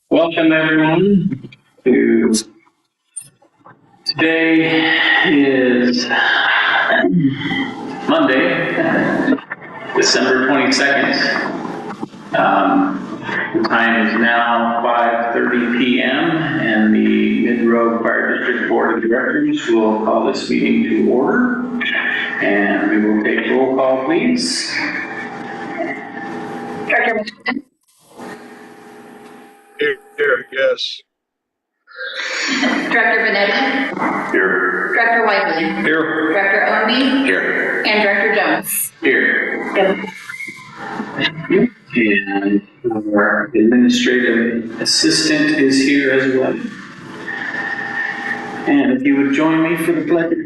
Welcome everyone to today is Monday, December 22nd. The time is now 5:30 p.m. and the Mid-Road Fire District Board of Directors will call this meeting to order. And we will take roll call, please. Director Here, yes. Director Benetti. Here. Director Whiteley. Here. Director Ownby. Here. And Director Jones. Here. Yep. And our administrative assistant is here as well. And if you would join me for the pledge.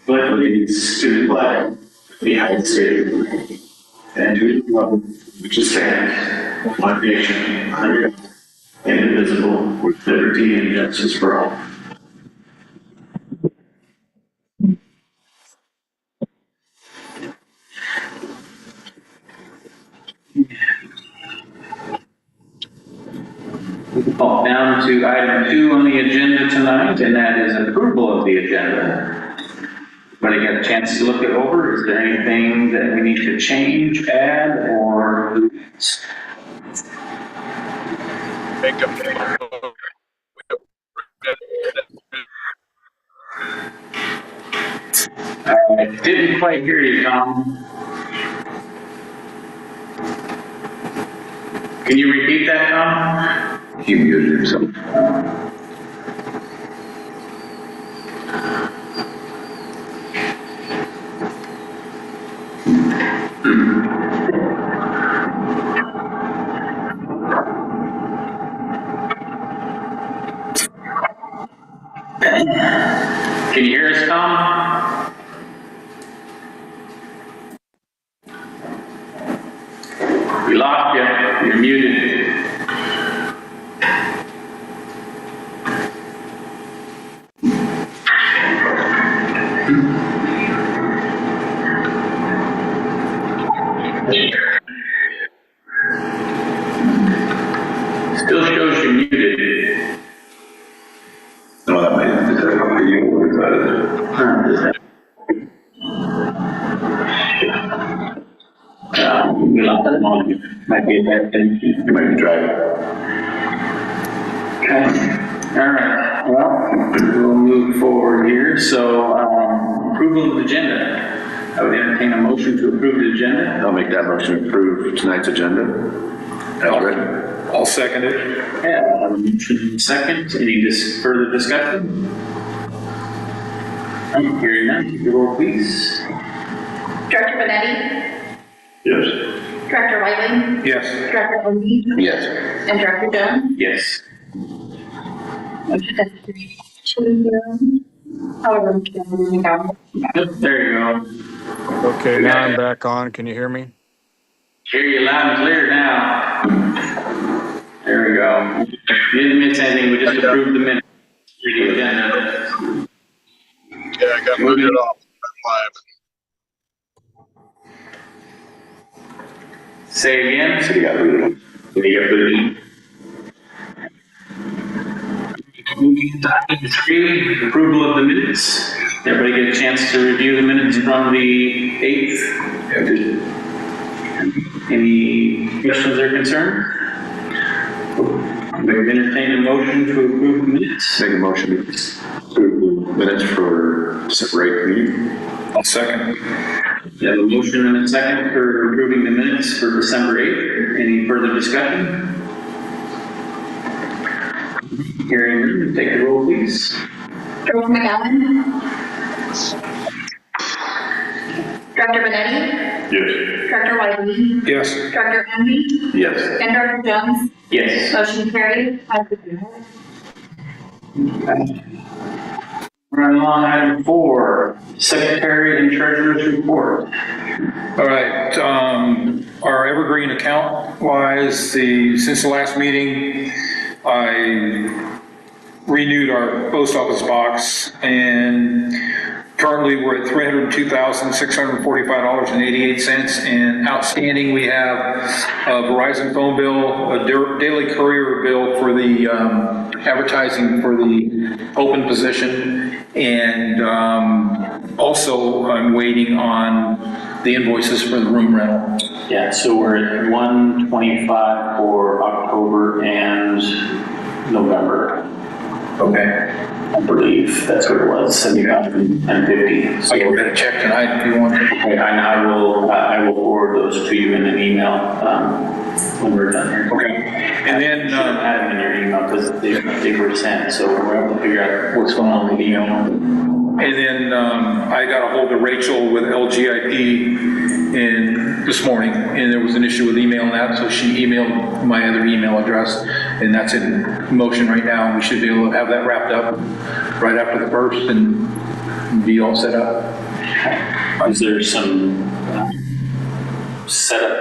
Pledge allegiance to the flag of the United States of America and to the republic which stands one nation under God, indivisible, with liberty and justice for all. Down to item 2 on the agenda tonight, and that is approval of the agenda. Everybody got a chance to look it over? Is there anything that we need to change, add, or Make a I didn't quite hear you, Tom. Can you repeat that, Tom? He muted himself. Can you hear us, Tom? We lost you. You're muted. Still shows you muted. No, that might have been might be a bad thing. You might be driving. Okay. All right. Well, we'll move forward here. So, approval of the agenda. I would entertain a motion to approve the agenda. I'll make that motion to approve tonight's agenda as written. I'll second it. Yeah, I have a motion second. Any further discussion? Hearing none, take the roll, please. Director Benetti. Yes. Director Whiteley. Yes. Director Ownby. Yes. And Director Jones. Yes. Motion passes 3-2. However, we can move down. Yep, there you go. Okay, now I'm back on. Can you hear me? Hear you loud and clear now. There we go. You didn't miss anything. We just approved the minutes. The agenda. Yeah, I got muted off. Say again. So you got rid of Moving to item 3, approval of the minutes. Everybody get a chance to review the minutes from the 8th? Any questions or concerns? We've entertained a motion to approve the minutes. Make a motion to approve minutes for separate meeting. I'll second. We have a motion and a second for approving the minutes for December 8th. Any further discussion? Hearing none, take the roll, please. Director McGowan. Director Benetti. Yes. Director Whiteley. Yes. Director Ownby. Yes. And Director Jones. Yes. Motion carried. 5-0. Right along, item 4, Secretary and Treasurer's Report. All right. Our Evergreen account wise, since the last meeting, I renewed our post office box and Currently, we're at $302,645.88, and outstanding, we have a Verizon phone bill, a daily courier bill for the advertising for the open position, and also I'm waiting on the invoices for the room rental. Yeah, so we're at 125 for October and November. Okay. I believe that's what it was, 75 and 50. So I can get a check tonight if you want to. okay, and I will forward those to you in an email when we're done here. Okay. And then, I had them in your email because they were sent, so we're able to figure out what's going on with the email. and then I got a hold of Rachel with LGIP this morning, and there was an issue with emailing that, so she emailed my other email address, and that's in motion right now, and we should be able to have that wrapped up right after the first and be all set up. Is there some setup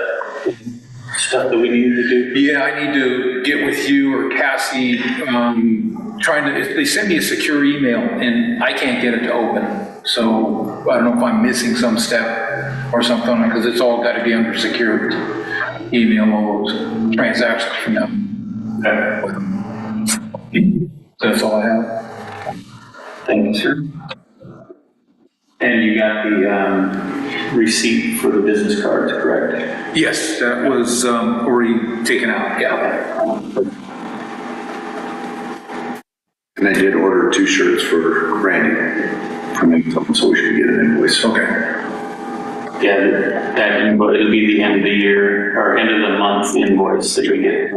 stuff that we need to do? Yeah, I need to get with you or Cassie, they sent me a secure email and I can't get it to open. So I don't know if I'm missing some step or something, because it's all got to be under secured email, all those transactions from them. That's all I have. Thank you, sir. And you got the receipt for the business cards, correct? Yes, that was already taken out, yeah. And I did order 2 shirts for Randy from him, so we should get an invoice. Okay. Yeah, that invoice, it'll be the end of the year, or end of the month invoice that we get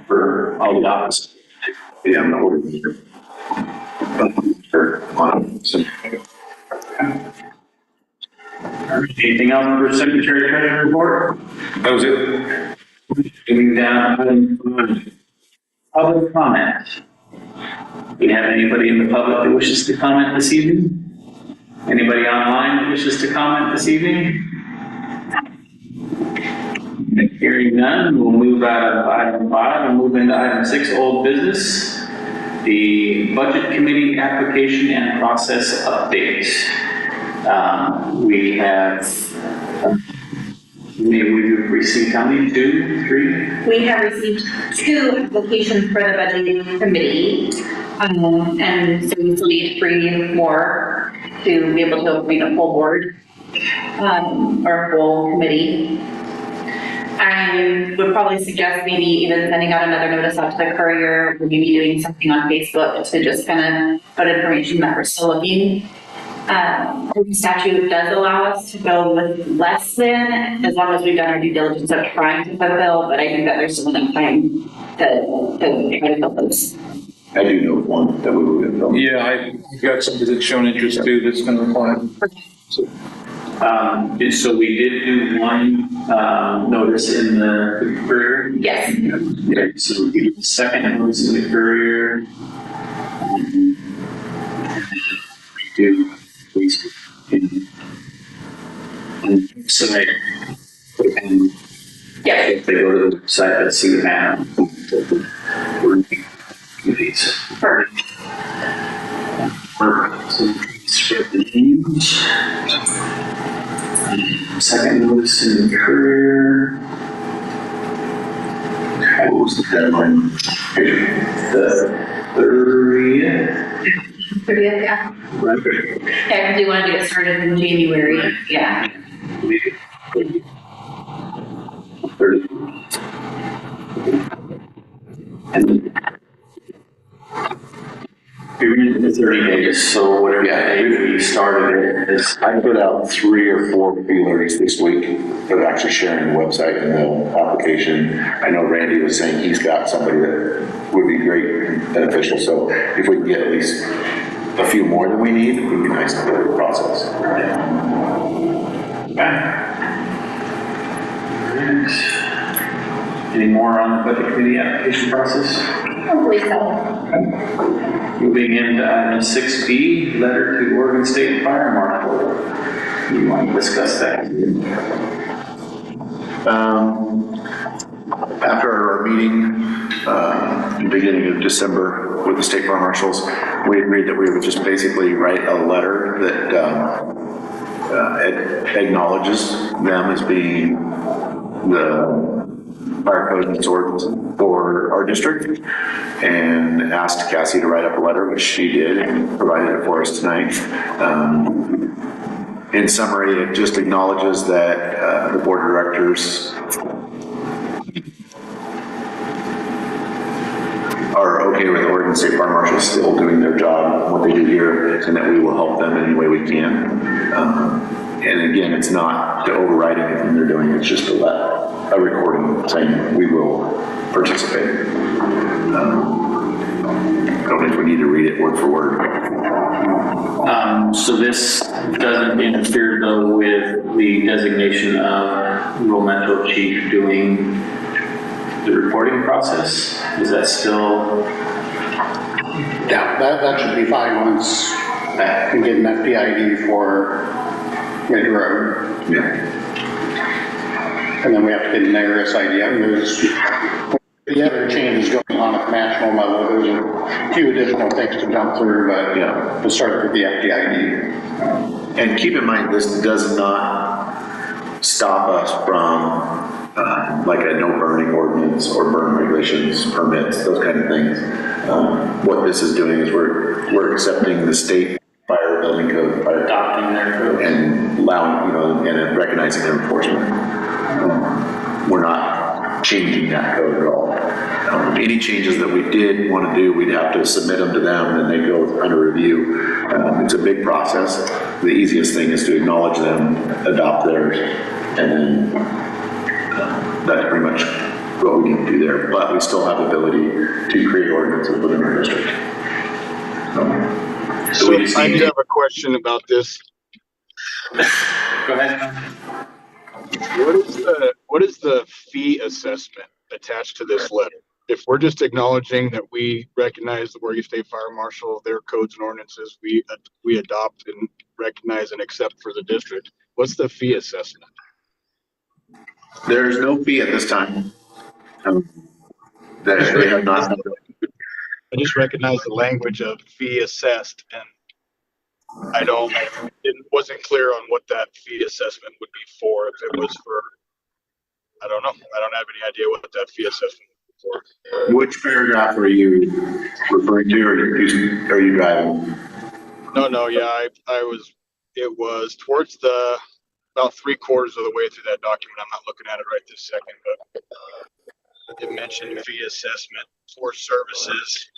for all the office. Yeah, I'm not ordering it. Anything else for Secretary Treasurer report? That was it. Moving down, public comment. Do we have anybody in the public that wishes to comment this evening? Anybody online that wishes to comment this evening? Hearing none, we'll move out of item 5 and move into item 6, old business. The Budget Committee application and process update. We have, maybe we've received how many? 2, 3? We have received 2 applications for the budget committee, and so we still need 3 more to be able to make a full board, or full committee. I would probably suggest maybe even sending out another notice out to the courier, or maybe doing something on Facebook to just kind of put information that we're still looking. The statute does allow us to go with less than, as long as we've done our due diligence of trying to fulfill, but I think that there's still enough time to try to fill those. I do know one that we will get done. Yeah, I got somebody that's shown interest too that's going to reply. So we did do one notice in the courier. Yes. Okay, so we did the second notice in the courier. We do police and site. And Yeah. if they go to the website, let's see the map. We're these. Perfect. So spread the names. Second notice in the courier. What was the deadline? The 30th. 30th, yeah. Right. Yeah, because we want to get started in January. Yeah. 30. And we were in the 30 days, so whatever day we started it is. I put out 3 or 4 feelers this week of actually sharing the website and the application. I know Randy was saying he's got somebody that would be great and beneficial, so if we can get at least a few more than we need, it would be nice to go through the process. Any more on the budget committee application process? Hopefully so. Moving into item 6B, letter to Oregon State Fire Marshal. You want to discuss that? After our meeting, beginning of December with the state fire marshals, we agreed that we would just basically write a letter that acknowledges them as being the fire code and swords for our district, and asked Cassie to write up a letter, which she did and provided it for us tonight. In summary, it just acknowledges that the board of directors are okay with Oregon State Fire Marshals still doing their job, what they do here, and that we will help them in any way we can. And again, it's not to override anything they're doing, it's just to let a recording saying we will participate. I don't know if we need to read it word for word. So this doesn't interfere though with the designation of rural metro chief doing the reporting process? Is that still? Yeah, that should be fine once we get an FDID for Red Road. Yeah. And then we have to get an ARS ID. I mean, there's the other changes going on at the national level. There's a few additional things to jump through, but Yeah. to start with the FDID. And keep in mind, this does not stop us from like a no burning ordinance or burn regulations, permits, those kind of things. What this is doing is we're accepting the state fire building code, fire Adopting their code. and allowing, and recognizing their enforcement. We're not changing that code at all. Any changes that we did want to do, we'd have to submit them to them, and they go under review. It's a big process. The easiest thing is to acknowledge them, adopt theirs, and then that's pretty much what we need to do there. But we still have the ability to create ordinances within our district. So I do have a question about this. Go ahead. What is the fee assessment attached to this letter? If we're just acknowledging that we recognize the Oregon State Fire Marshal, their codes and ordinances, we adopt and recognize and accept for the district, what's the fee assessment? There's no fee at this time. That they have not. I just recognize the language of fee assessed, and wasn't clear on what that fee assessment would be for. If it was for, I don't know. I don't have any idea what that fee assessment would be for. Which paragraph are you referring to, or are you driving? No, yeah, it was towards about 3/4 of the way through that document. I'm not looking at it right this second, but it mentioned fee assessment for services.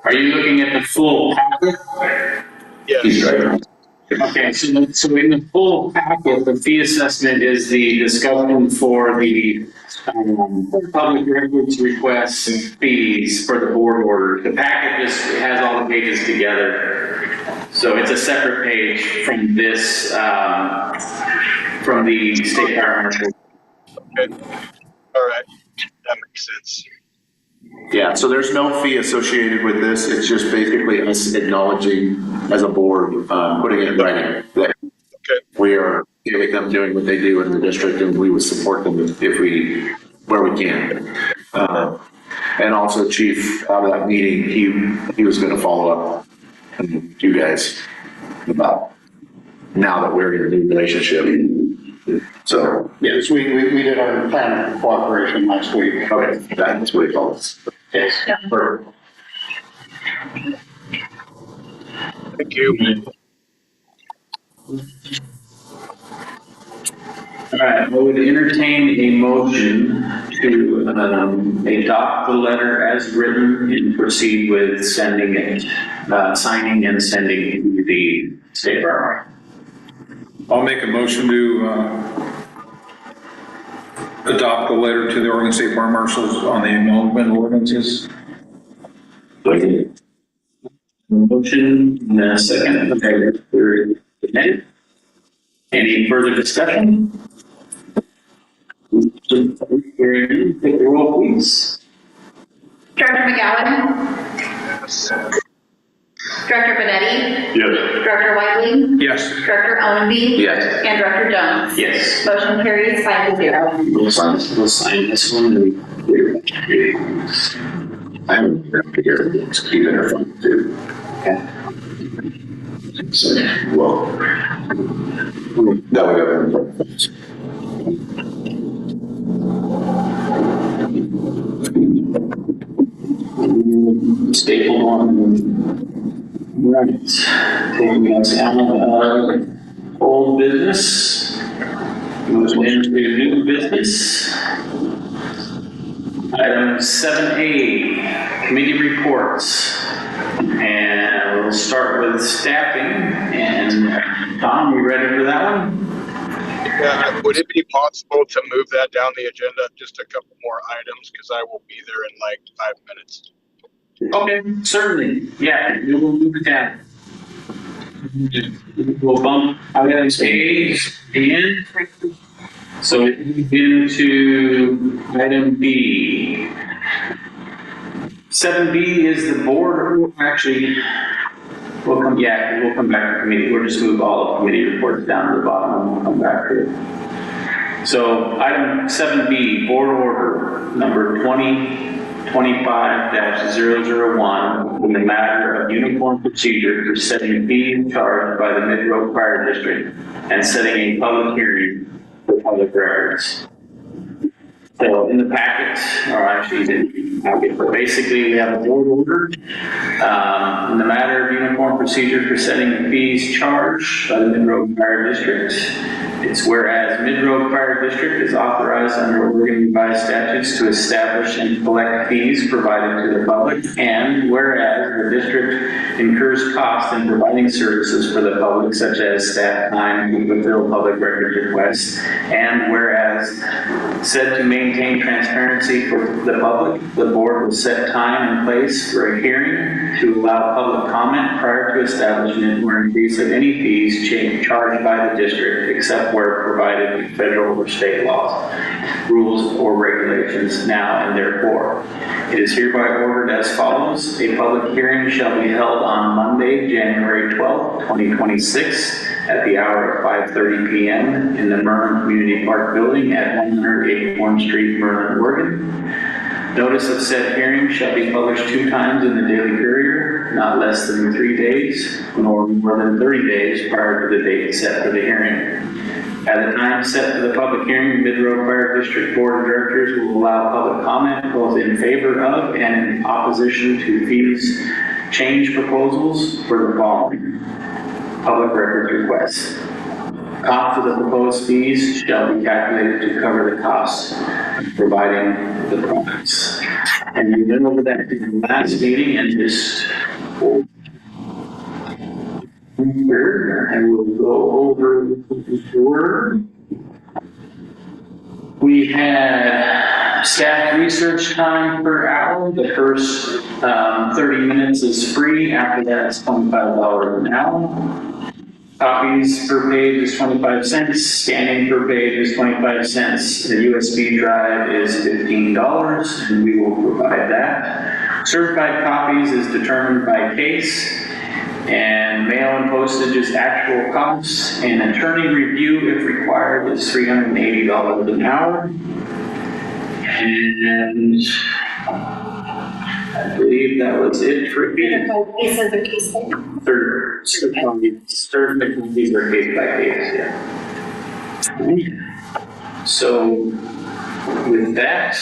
Are you looking at the full packet? Yes. He's driving. Okay, so in the full packet, the fee assessment is the discussion for the public records request fees for the board order. The packet just has all the pages together. So it's a separate page from this, from the state fire marshal. Okay. All right. That makes sense. Yeah, so there's no fee associated with this. It's just basically us acknowledging as a board, putting it in writing that we are okay with them doing what they do in the district, and we would support them where we can. And also, Chief, out of that meeting, he was going to follow up with you guys about now that we're in a new relationship. So, Yes, we did our plan of cooperation last week. okay, that's what he called us. Yes. Perfect. Thank you. All right, I would entertain a motion to adopt the letter as written and proceed with sending it, signing and sending it to the state fire marshal. I'll make a motion to adopt the letter to the Oregon State Fire Marshals on the acknowledgement ordinances. Motion and a second. Okay. Any further discussion? Hearing, take the roll, please. Director McGowan, Director Benetti? Yes. Director Whiteley? Yes. Director Owenby? Yes. And Director Jones? Yes. Motion carries 5-0. We'll sign this one and I haven't been to hear it, keep it her phone too. okay. So, well, that way everyone. Staple one. Right. Taking us out of old business. Moving into new business. Item 7A, committee reports. And we'll start with staffing. And Tom, you ready for that one? Yeah, would it be possible to move that down the agenda, just a couple more items, because I will be there in like 5 minutes. Okay, certainly. Yeah, we will move it down. We'll bump items A and so into item B. 7B is the board, actually, we'll come back to committee. We'll just move all of committee reports down to the bottom and we'll come back to it. So item 7B, board order number 2025-001 in the matter of uniform procedure for setting fees charged by the Mid-Road Fire District and setting a public hearing for public records. So in the packet, or actually in the packet, but basically we have a board order in the matter of uniform procedure for setting fees charged by the Mid-Road Fire District. It's whereas Mid-Road Fire District is authorized under Oregon revised statutes to establish and collect fees provided to the public, and whereas the district incurs costs in providing services for the public, such as staff time to fulfill public records requests, and whereas said to maintain transparency for the public, the board will set time and place for a hearing to allow public comment prior to establishment or increase of any fees charged by the district, except where provided in federal or state laws, rules, or regulations now and therefore. It is hereby ordered as follows. A public hearing shall be held on Monday, January 12th, 2026 at the hour of 5:30 p.m. in the Merlin Community Park Building at 181 Street, Merlin, Oregon. Notice of said hearing shall be published 2 times in the Daily Courier, not less than 3 days, nor more than 30 days prior to the date set for the hearing. At the time set for the public hearing, the Mid-Road Fire District Board of Directors will allow public comment both in favor of and in opposition to fees change proposals for the following public records requests. Cost of the proposed fees shall be calculated to cover the costs of providing the products. And we went over that in the last meeting and just and we'll go over the word. We had staff research time per hour. The first 30 minutes is free. After that, it's $25 an hour. Copies per page is 25 cents. Scanning per page is 25 cents. The USB drive is $15, and we will provide that. Certified copies is determined by case, and mail and postage is actual costs, and attorney review, if required, is $380 an hour. And I believe that was it for me. Cases or case study. Certified fees are case by case, yeah. So with that,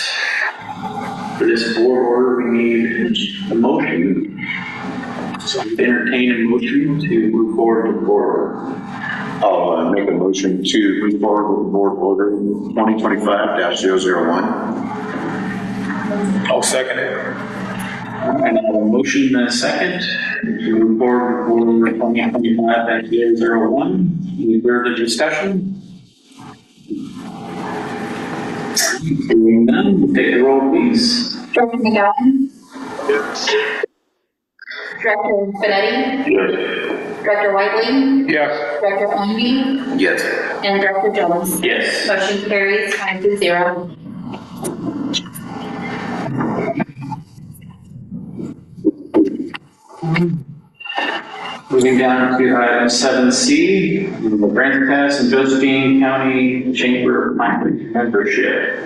for this board order, we need a motion. So entertain a motion to move forward with the board order. I'll make a motion to move forward with board order 2025-001. I'll second it. And I have a motion and a second to move forward with board order 2025-001. Any further discussion? Hearing none, we'll take the roll, please. Director McGowan? Yes. Director Benetti? Yes. Director Whiteley? Yes. Director Owenby? Yes. And Director Jones? Yes. Motion carries 5-0. Moving down to item 7C, the Grants Pass and Josephine County Chamber of Commerce membership.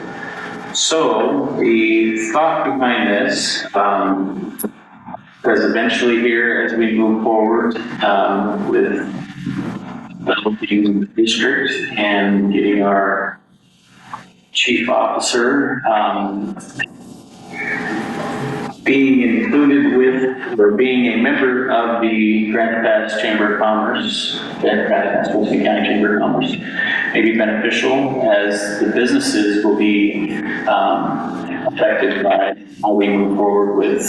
So the thought behind this, because eventually here, as we move forward with developing the district and getting our chief officer being included with, or being a member of the Grand Pass Chamber of Commerce, Grand Pass County Chamber of Commerce, may be beneficial as the businesses will be affected by how we move forward with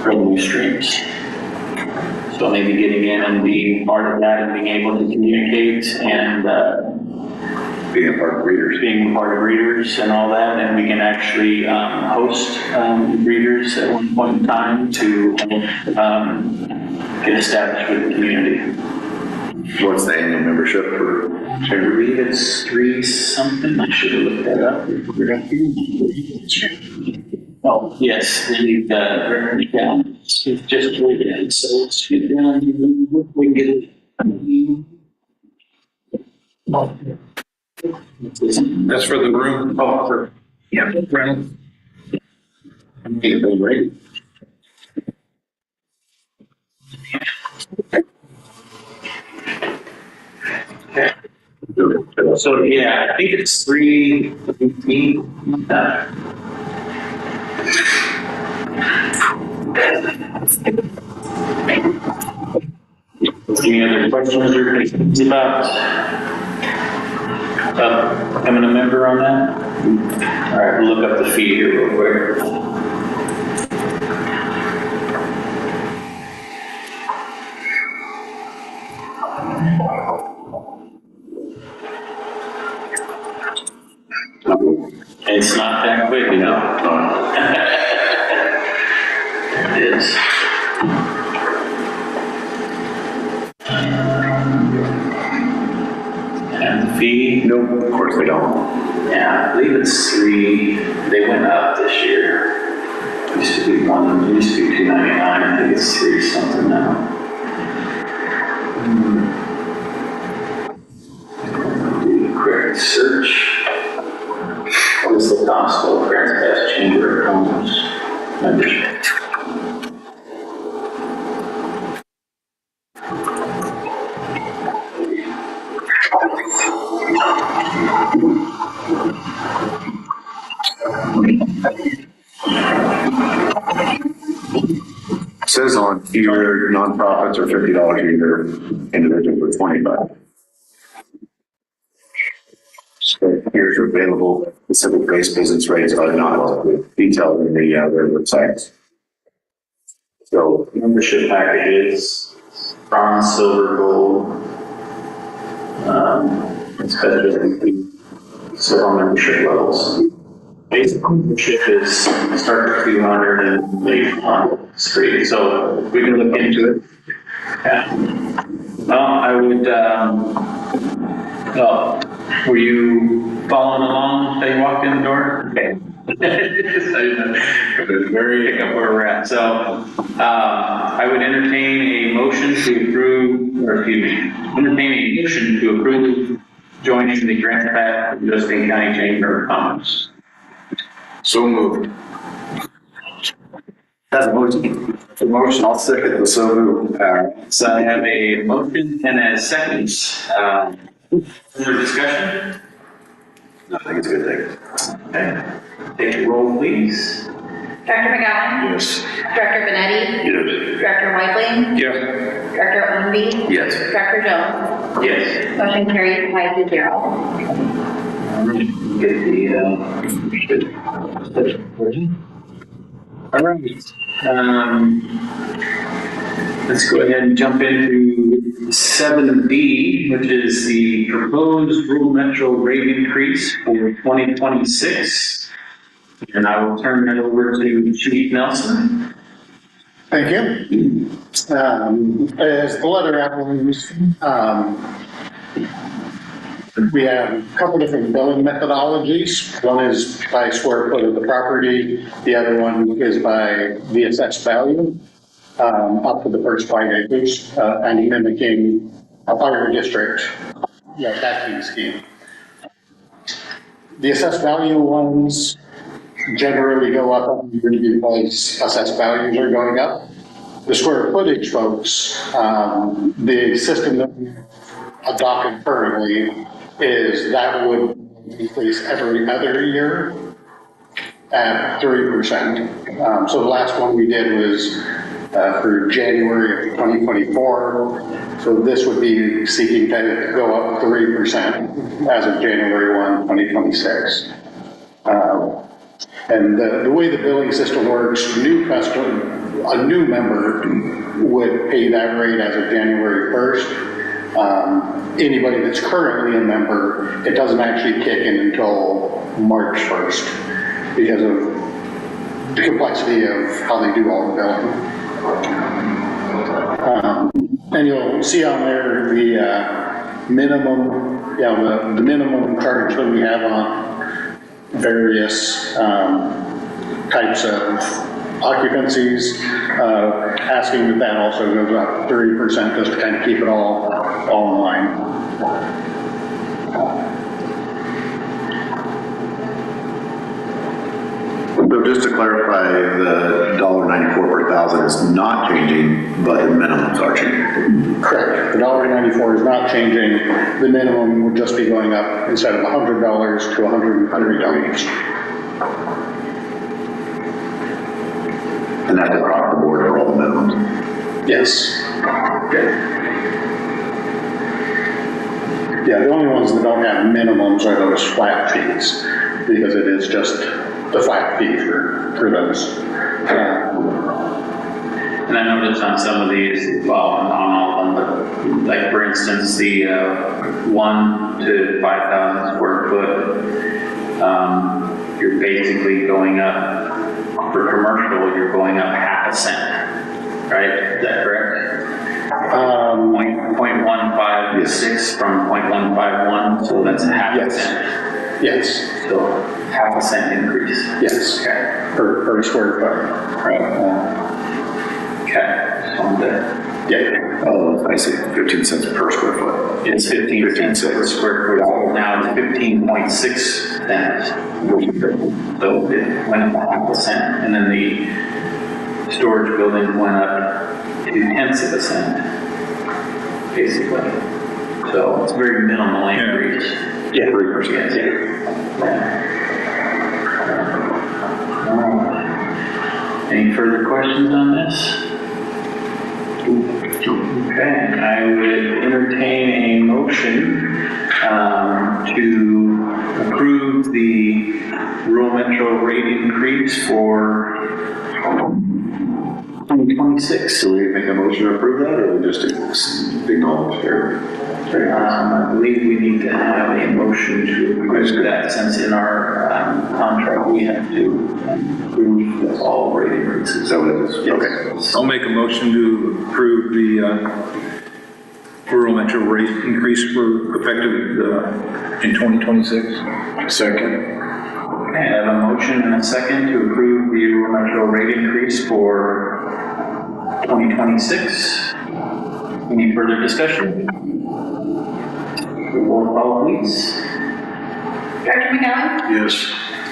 revenue streams. So maybe getting in and being part of that and being able to communicate and Being a part of readers. being part of readers and all that, and we can actually host readers at one point in time to get established with the community. What's the annual membership for I chamber? believe it's 3 something, I should have looked that up. Oh, yes, the record down, it's just way down, so let's get down, we can get it. That's for the room. Oh, for, yeah, Brandon. Right? So, yeah, I think it's 3:15. Any other questions or concerns about becoming a member on that? All right, we'll look up the fee here real quick. It's not that quick, you know. It is. And the fee? Nope, of course they don't. Yeah, I believe it's 3. They went up this year. Used to be $2.99. I think it's 3 something now. Do a quick search. What is the cost of Grants Pass Chamber of Commerce membership? It says on here, nonprofits are $50 a year, individuals are $25. So here's your available Pacific-based business rates are not detailed in the their websites. So Membership packages, bronze, silver, gold. It's better than several membership levels. Basic membership is start at 200 and maybe on street. So we can look into it. Yeah. Well, I would, were you following along as you walked in the door? Okay. Very pick up where we're at. So I would entertain a motion to approve, or excuse me, entertain a motion to approve joining the Grants Pass of Josephine County Chamber of Commerce. So moved. That's a motion. The motion, I'll second the so moved. So I have a motion and a second. Further discussion? No, I think it's a good thing. Okay. Take a roll, please. Director McGowan? Yes. Director Benetti? Yes. Director Whiteling? Yeah. Director Owenby? Yes. Director Jones? Yes. Motion carries 5-0. Get the, all right. Let's go ahead and jump into 7B, which is the proposed rural metro rate increase for 2026. And I will turn that over to Chief Nelson. Thank you. As the letter outlines, we have a couple different billing methodologies. One is by square foot of the property. The other one is by VSS value. up to the first 5 acres, and mimicking a fire district, that fee scheme. The assessed value ones generally go up because assessed values are going up. The square footage folks, the system that we adopted currently is that would increase every other year at 3%. So the last one we did was for January of 2024. So this would be seeking to go up 3% as of January 1, 2026. And the way the billing system works, a new member would pay that rate as of January 1st. Anybody that's currently a member, it doesn't actually kick in until March 1st because of the complexity of how they do all the billing. And you'll see on there the minimum, the minimum charge that we have on various types of occupancies, asking that also goes up 30% just to kind of keep it all in line. So just to clarify, the $1.94 per thousand is not changing, but the minimums are changing. Correct. The $1.94 is not changing. The minimum would just be going up instead of $100 to $130. And that's across the board for all the minimums? Yes. Okay. Yeah, the only ones that don't have minimums are those flat fees, because it is just the flat fee for those. And I noticed on some of these, well, on all of them, but like for instance, the 1 to 5,000 square foot, you're basically going up, for commercial, you're going up 0.5 cent, right? Is that correct? 0.156 from 0.151, so that's 0.5 cent. Yes. So 0.5 cent increase. Yes. Okay. Per square foot. Right. Okay. So I'm there. Yeah. Oh, I see. 15 cents per square foot. It's 15 cents per square foot. Now it's 15.6 cents. So it went up 0.5 cent. And then the storage building went up 0.2 cents, basically. So it's a very minimal increase. Yeah, 3%. Yeah. Any further questions on this? Okay, I would entertain a motion to approve the rural metro rate increase for 2026. So we make a motion to approve that, or we just acknowledge there? I believe we need to have a motion to approve that, since in our contract we have to approve all rate increases. Is that what it is? Yes. Okay. I'll make a motion to approve the rural metro rate increase for effective in 2026. Second. Okay, I have a motion and a second to approve the rural metro rate increase for 2026. Any further discussion? Roll call, please. Director McGowan? Yes.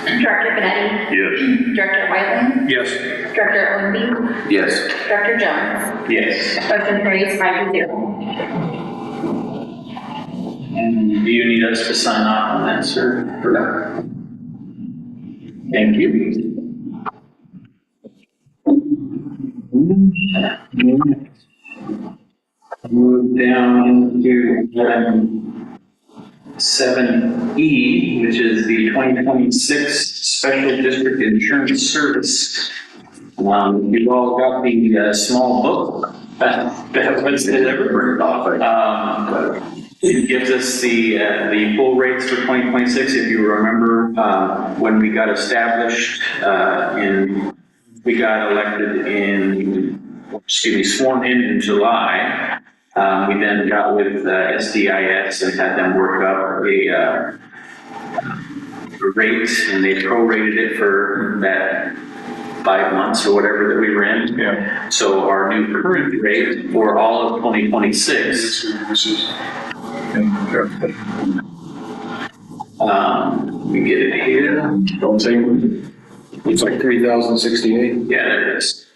Director Benetti? Yes. Director Whiteland? Yes. Director Owenby? Yes. Director Jones? Yes. Motion carries 5-0. And do you need us to sign off on that, sir? For that? Thank you. Move down to 7E, which is the 2026 Special District Insurance Service. You've all got the small book that was delivered. It gives us the full rates for 2026. If you remember, when we got established we got elected sworn in July. We then got with SDIS and had them work up a rate, and they prorated it for that 5 months or whatever that we were in. Yeah. So our new current rate for all of 2026, let me get it here. Don't say, it's like 3,068. Yeah, there it is.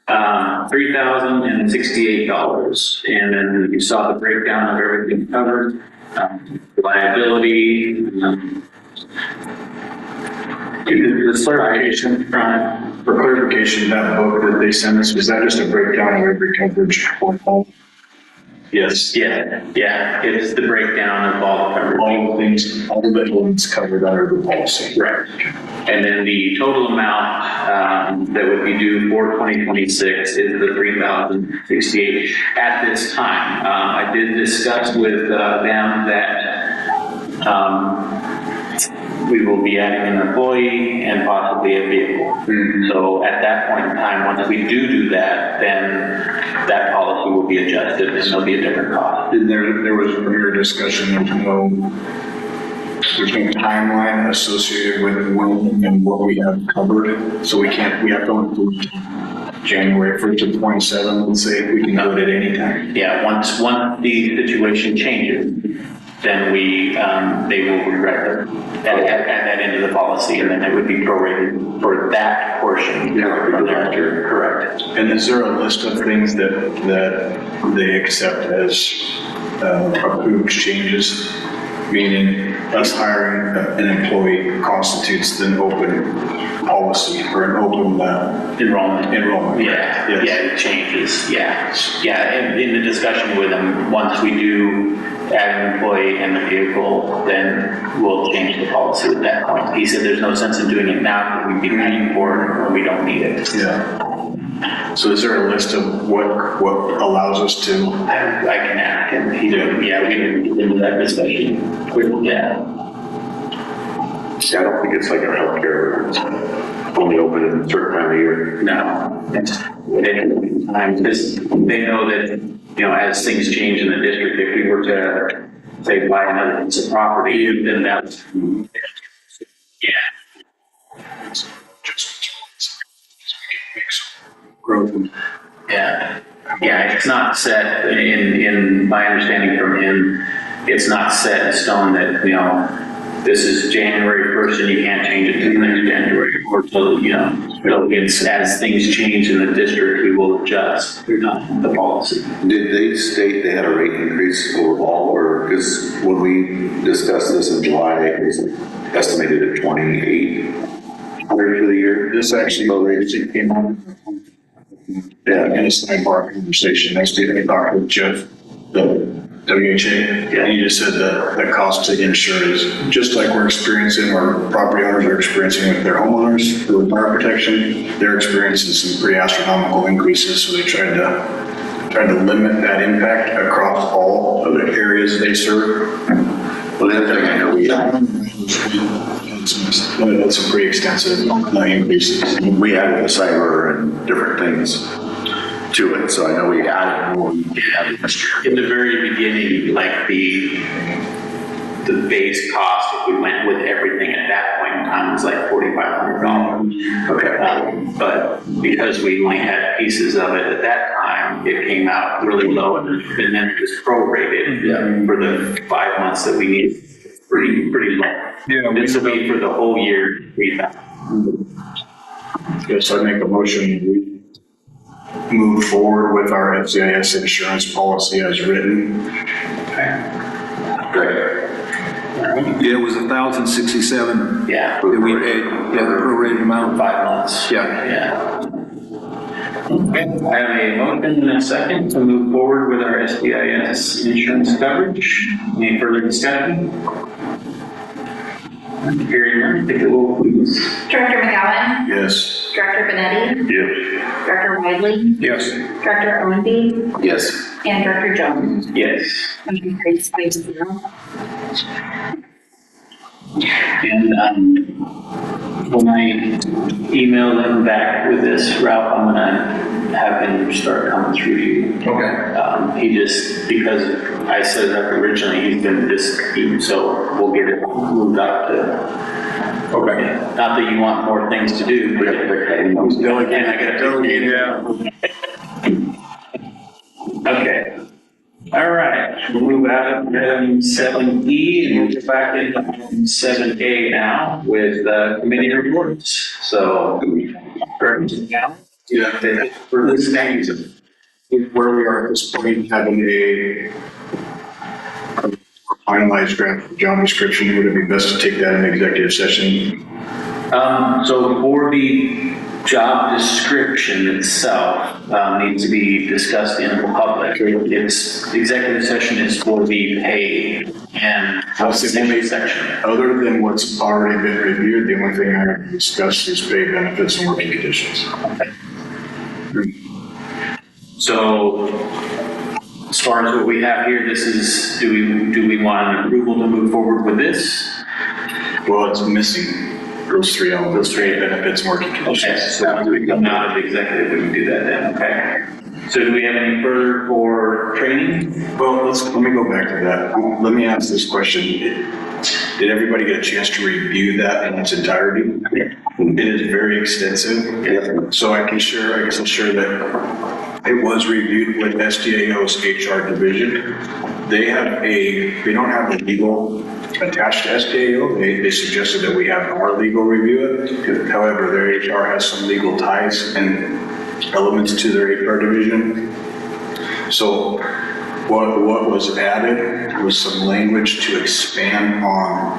$3,068. And then you saw the breakdown of everything covered, liability, the clarification, For clarification, that book that they sent us, was that just a breakdown of every coverage? Yes. yeah, it is the breakdown of all the coverage. All the things, all the elements covered under the policy. Right. And then the total amount that would be due for 2026 is the $3,068 at this time. I did discuss with them that we will be adding an employee and possibly a vehicle. Mm-hmm. So at that point in time, once we do that, then that policy will be adjusted and there'll be a different cost. And there was a earlier discussion, there's no timeline associated with when and what we have covered. So we have to go through January 1st of 27, let's say, we can do it at any time. Yeah, once the situation changes, then they will rewrite add that into the policy, and then it would be prorated for that portion from thereafter. Correct. And is there a list of things that they accept as approved changes? Meaning us hiring an employee constitutes an open policy or an open Enrollment. Yes. Yeah, it changes. Yeah. In the discussion with them, once we do add an employee and the vehicle, then we'll change the policy at that point. He said there's no sense in doing it now because we'd be paying for it when we don't need it. Yeah. So is there a list of what allows us to? I can ask him. We can get into that discussion. Yeah. I don't think it's like our healthcare, it's only open in a certain time of year. No, it's time because they know that, as things change in the district, if we were to say buy another piece of property, then that's, Growth. yeah, it's not set in my understanding from him, it's not set in stone that, this is January 1st and you can't change it to the next January or till, so it's as things change in the district, we will adjust the policy. Did they state they had a rate increase overall, or, because when we discussed this in July, it was estimated at 2,800 for the year? This actually came on. Yeah, in a sidebar conversation, next to Dr. Jeff, the WHA, and he just said that the cost to insure is just like we're experiencing, or property owners are experiencing with their homeowners for fire protection. They're experiencing some pretty astronomical increases, so they tried to limit that impact across all of the areas they serve. Well, the other thing I know we But some pretty extensive increases. We added the cyber and different things to it, so I know we added more. In the very beginning, like the base cost, if we went with everything at that point in time, was like $4,500. Okay. But because we only had pieces of it at that time, it came out really low, and then it was prorated for the 5 months that we needed. Pretty low. Yeah, This will be for the whole year. Yes, I make a motion, we move forward with our FCIS insurance policy as written. Great. Yeah, it was 1,067. Yeah. That we paid, the prorated amount. 5 months. Yeah. Okay, I have a motion and a second to move forward with our SBIS insurance coverage. Any further discussion? Hearing none, take the roll, please. Director McGowan? Yes. Director Benetti? Yes. Director Wiley? Yes. Director Owenby? Yes. And Director Jones? Yes. Motion carries 5-0. And when I email them back with this, Ralph, I'm gonna have him start coming through you. Okay. He just, because I set it up originally, he's been so we'll get it moved up to Okay. Not that you want more things to do, but who's delegating? I gotta delegate. Yeah. Okay. All right, we'll move out of item 7E and we'll get back into item 7A now with committee reports. So, anything else? Yeah, For this thing, where we are at this point, having a finalized draft job description, would it be best to take that in executive session? so for the job description itself, needs to be discussed in public. It's, executive session is for the pay and housing section. Other than what's already been reviewed, the only thing I discussed is pay, benefits, and working conditions. So as far as what we have here, this is, do we want an approval to move forward with this? Well, it's missing those three elements, pay, benefits, and working conditions. Okay, so once we come out of the executive, we can do that then, okay. So do we have any further for training? Well, let me go back to that. Let me ask this question. Did everybody get a chance to review that in its entirety? It is very extensive. Yeah. So I guess I'll share that it was reviewed with SDAO's HR division. They don't have a legal attached to SDAO. They suggested that we have our legal review it. However, their HR has some legal ties and elements to their HR division. So what was added was some language to expand on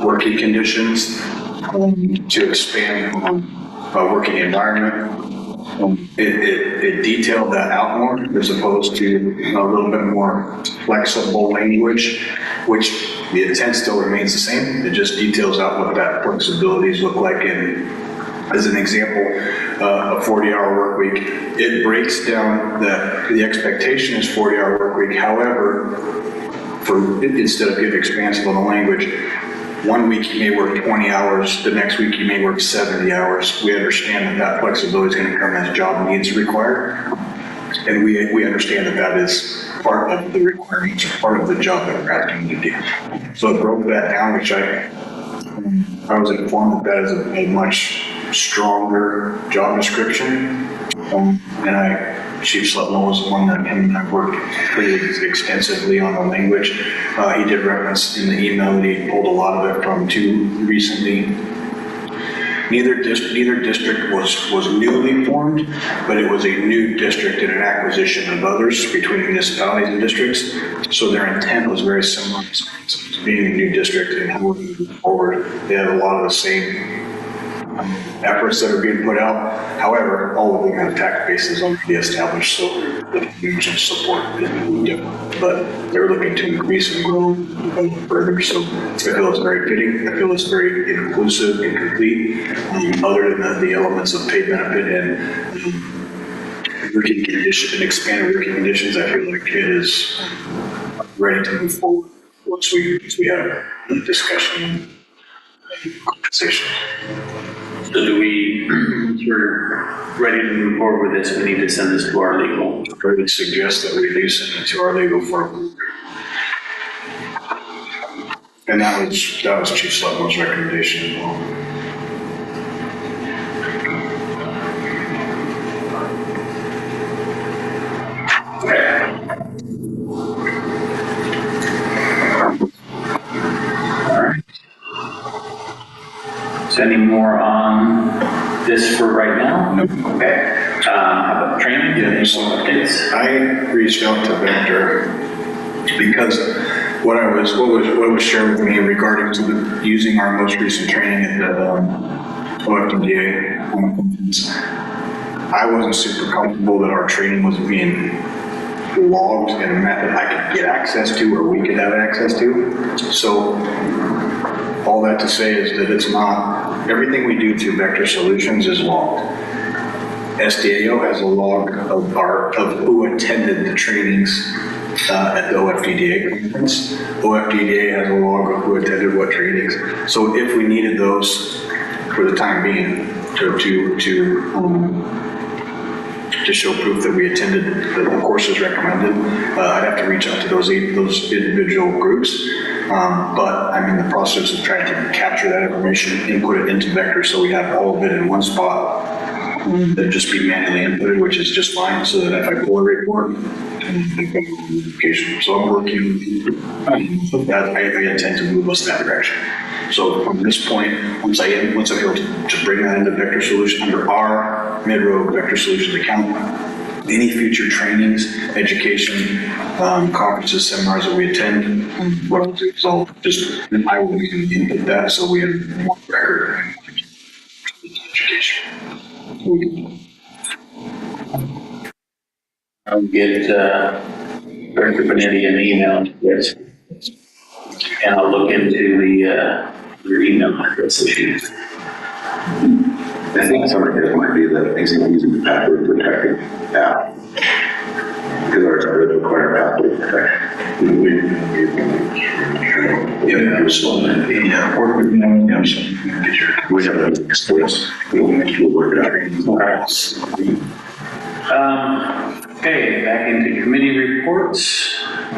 working conditions, to expand on working environment. It detailed that out more as opposed to a little bit more flexible language, which the intent still remains the same. It just details out what that flexibilities look like. And as an example, a 40-hour work week, it breaks down that the expectation is 40-hour work week. However, instead of getting expansive on the language, 1 week you may work 20 hours, the next week you may work 70 hours. We understand that flexibility is going to come as job needs require. And we understand that is part of the requirements, part of the job that we're asking to do. So it broke that down, which I was informed that is a much stronger job description. Chief Slutman was the one that him and I worked pretty extensively on the language. He did reference in the email that he pulled a lot of it from too recently. Neither district was newly formed, but it was a new district and an acquisition of others between municipalities and districts. So their intent was very similar to being a new district and how we're moving forward. They have a lot of the same efforts that are being put out. However, all of them have tax bases already established, so the community support is different. But they're looking to increase and grow and go further. So I feel it's very fitting. I feel it's very inclusive and complete. Other than the elements of pay benefit and working conditions and expanded working conditions, I feel like it is ready to move forward once we have a discussion and conversation. So do we, we're ready to move forward with this, we need to send this to our legal. I would suggest that we do send it to our legal for approval. And that was Chief Slutman's recommendation as well. All right. Is there any more on this for right now? Nope. Okay. How about training? Yeah, so updates? I reached out to Vector because what was shared with me regarding to using our most recent training at the OFDA conference, I wasn't super comfortable that our training was being logged in a method I could get access to or we could have access to. So all that to say is that it's not, everything we do through Vector Solutions is logged. SDAO has a log of who attended the trainings at the OFDA conference. OFDA has a log of who attended what trainings. So if we needed those for the time being to show proof that we attended the courses recommended, I'd have to reach out to those individual groups. But I'm in the process of trying to capture that information, input it into Vector, so we have all of it in one spot. That'd just be manually inputted, which is just fine, so that if I pull a report, so I'm working, that I intend to move us in that direction. So from this point, once I'm able to bring that into Vector Solutions, under our mid-road Vector Solutions account, any future trainings, education, conferences, seminars that we attend, so just, I will input that so we have more record education. I'll get Director Benetti an email, yes. And I'll look into the your email address issues. I think some of it might be that he's using the password protected app. Because ours already require password protection. Yeah, work with them, We have that experience. We'll work it out. Okay, back into committee reports.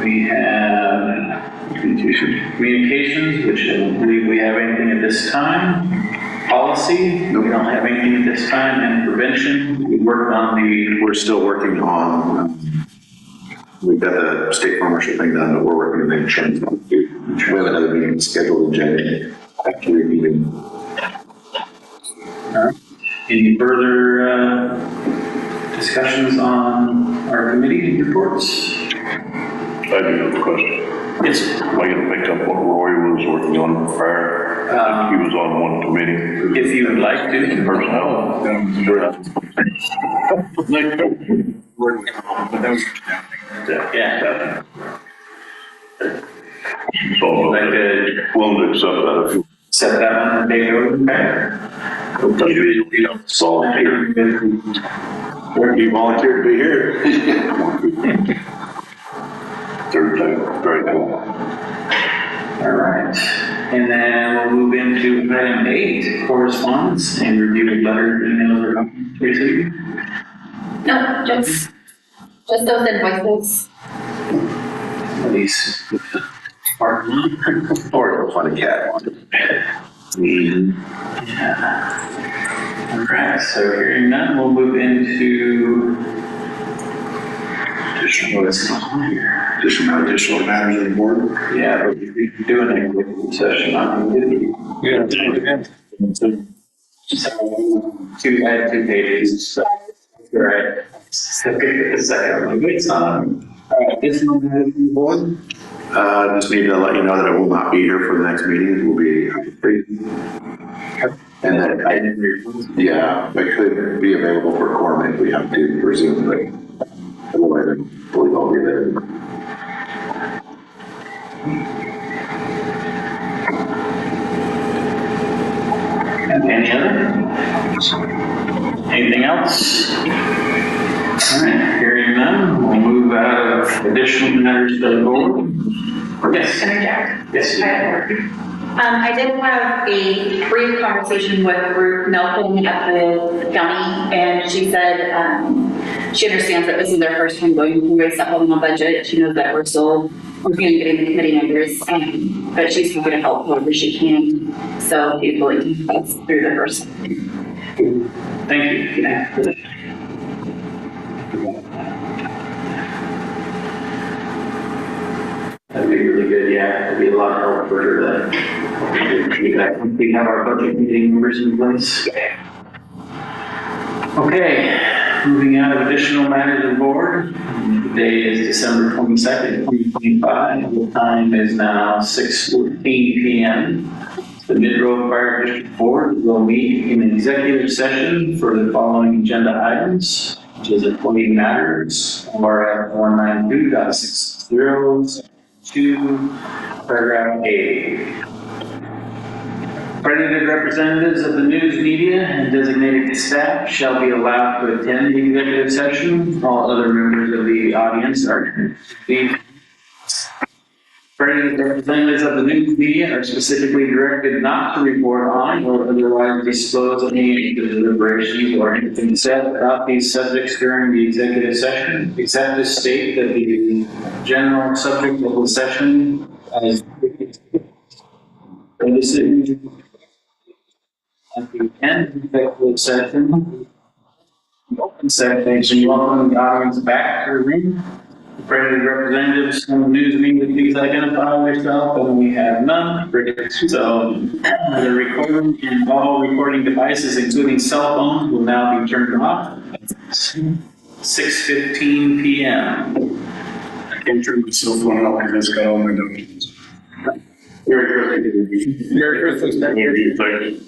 We have communications, which I don't believe we have anything at this time. Policy, we don't have anything at this time. And prevention, We're still working on, we've got the state farmership thing done, but we're working on the insurance. We have another meeting scheduled in January. After we meeting. any further discussions on our committee reports? I do have a question. Yes. Am I going to pick up what Roy was working on prior? He was on one committee. If you would like to. Personnel. Yeah. So Like willing to accept that if you. set that on the day over. Volunteer. You volunteered to be here. Third time, very cool. All right. And then we'll move into item 8, correspondence and review of letters, emails, or documents received. No, just those invoices. These are Or a funny cat. yeah. All right. So hearing none, we'll move into what's going on here. Additional matters of the board. Yeah, but we can do an executive session on it. I had 2 pages. So, all right. Second, wait, it's not. Additional matters of the board. Just need to let you know that I will not be here for the next meeting. It will be free. And that I could be available for quorum if we have to resume, but otherwise I believe I'll be there. And any other? Anything else? All right, hearing none, we'll move out of additional matters to the board. Yes. Interject. Yes. I did have a brief conversation with Ruth Nelson at the county, and she said she understands that this is their first time going through a supplemental budget. She knows that we're still working on getting the committee members, but she's going to help however she can. So she's willing to help us through the first. Thank you. That'd be really good, yeah. It'd be a lot of help for her to we have our budget meeting members in place. Okay, moving out of additional matters of the board. Today is December 22nd, 2025. The time is now 6:14 p.m. The Mid-Road Fire District Board will meet in executive session for the following agenda items, which is employee matters, MRF 192.60. Paragraph A. Accredited representatives of the news media and designated staff shall be allowed to attend the executive session. All other members of the audience are accredited representatives of the news media are specifically directed not to report on or otherwise disclose any of the deliberations or anything said about these subjects during the executive session, except to state that the general subject of the session as For the city. At the end of the executive session. Open session, welcome the audience back to the room. Accredited representatives from the news media, please identify yourself, and we have none. So the recording and all recording devices, including cell phones, will now be turned off. 6:15 p.m. I can't turn my cell phone off because it's got all my notifications. Merry Christmas. Maybe, thank you.